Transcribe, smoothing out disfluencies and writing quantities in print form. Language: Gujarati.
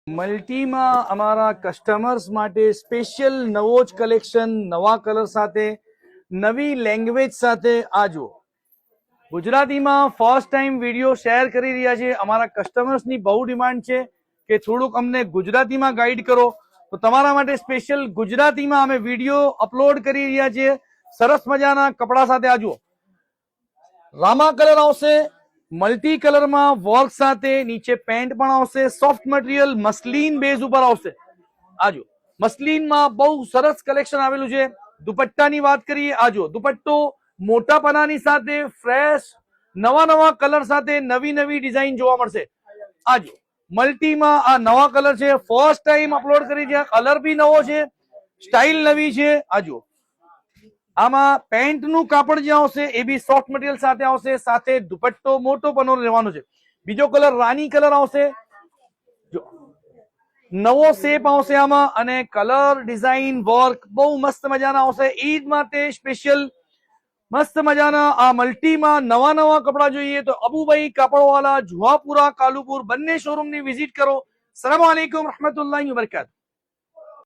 મલ્ટીમાં અમારા કસ્ટમર્સ માટે સ્પેશિયલ નવો જ કલેક્શન, નવા કલર સાથે, નવી લેંગ્વેજ સાથે આ જુઓ. ગુજરાતીમાં ફર્સ્ટ ટાઈમ વિડીયો શેર કરી રહ્યા છે. અમારા કસ્ટમર્સની બહુ ડિમાન્ડ છે કે થોડુંક અમને ગુજરાતીમાં ગાઈડ કરો, તો તમારા માટે સ્પેશિયલ ગુજરાતીમાં અમે વિડીયો અપલોડ કરી રહ્યા છીએ. સરસ મજાના કપડા સાથે આ જુઓ. રામા કલર આવશે, મલ્ટી કલરમાં વર્ક સાથે, નીચે પેન્ટ પણ આવશે. સોફ્ટ મટીરિયલ મસ્લિન બેઝ ઉપર આવશે. આજો મસ્લિનમાં બહુ સરસ કલેક્શન આવેલું છે. દુપટ્ટાની વાત કરીએ, આજો દુપટ્ટો મોટા પનાની સાથે ફ્રેશ નવા કલર સાથે નવી ડિઝાઇન જોવા મળશે. આજો મલ્ટીમાં આ નવા કલર છે, ફર્સ્ટ ટાઈમ અપલોડ કરી છે. કલર બી નવો છે, સ્ટાઇલ નવી છે. આજો આમાં પેન્ટ નું કાપડ જે આવશે એ બી સોફ્ટ મટીરિયલ સાથે આવશે, સાથે દુપટ્ટો મોટો પનો લેવાનો છે. બીજો કલર રાની કલર આવશે, જો નવો શેપ આવશે આમાં, અને કલર ડિઝાઇન વર્ક બહુ મસ્ત મજાના આવશે. ઈદ માટે સ્પેશિયલ મસ્ત મજાના આ મલ્ટીમાં નવા કપડા જોઈએ તો અબુભાઈ કાપડવાલા, જુહાપુરા, કાલુપુર બંને શોરૂમની વિઝિટ કરો. સલામ આલેકુમ રહમતુલ્લાહિ વબરકાતુહુ.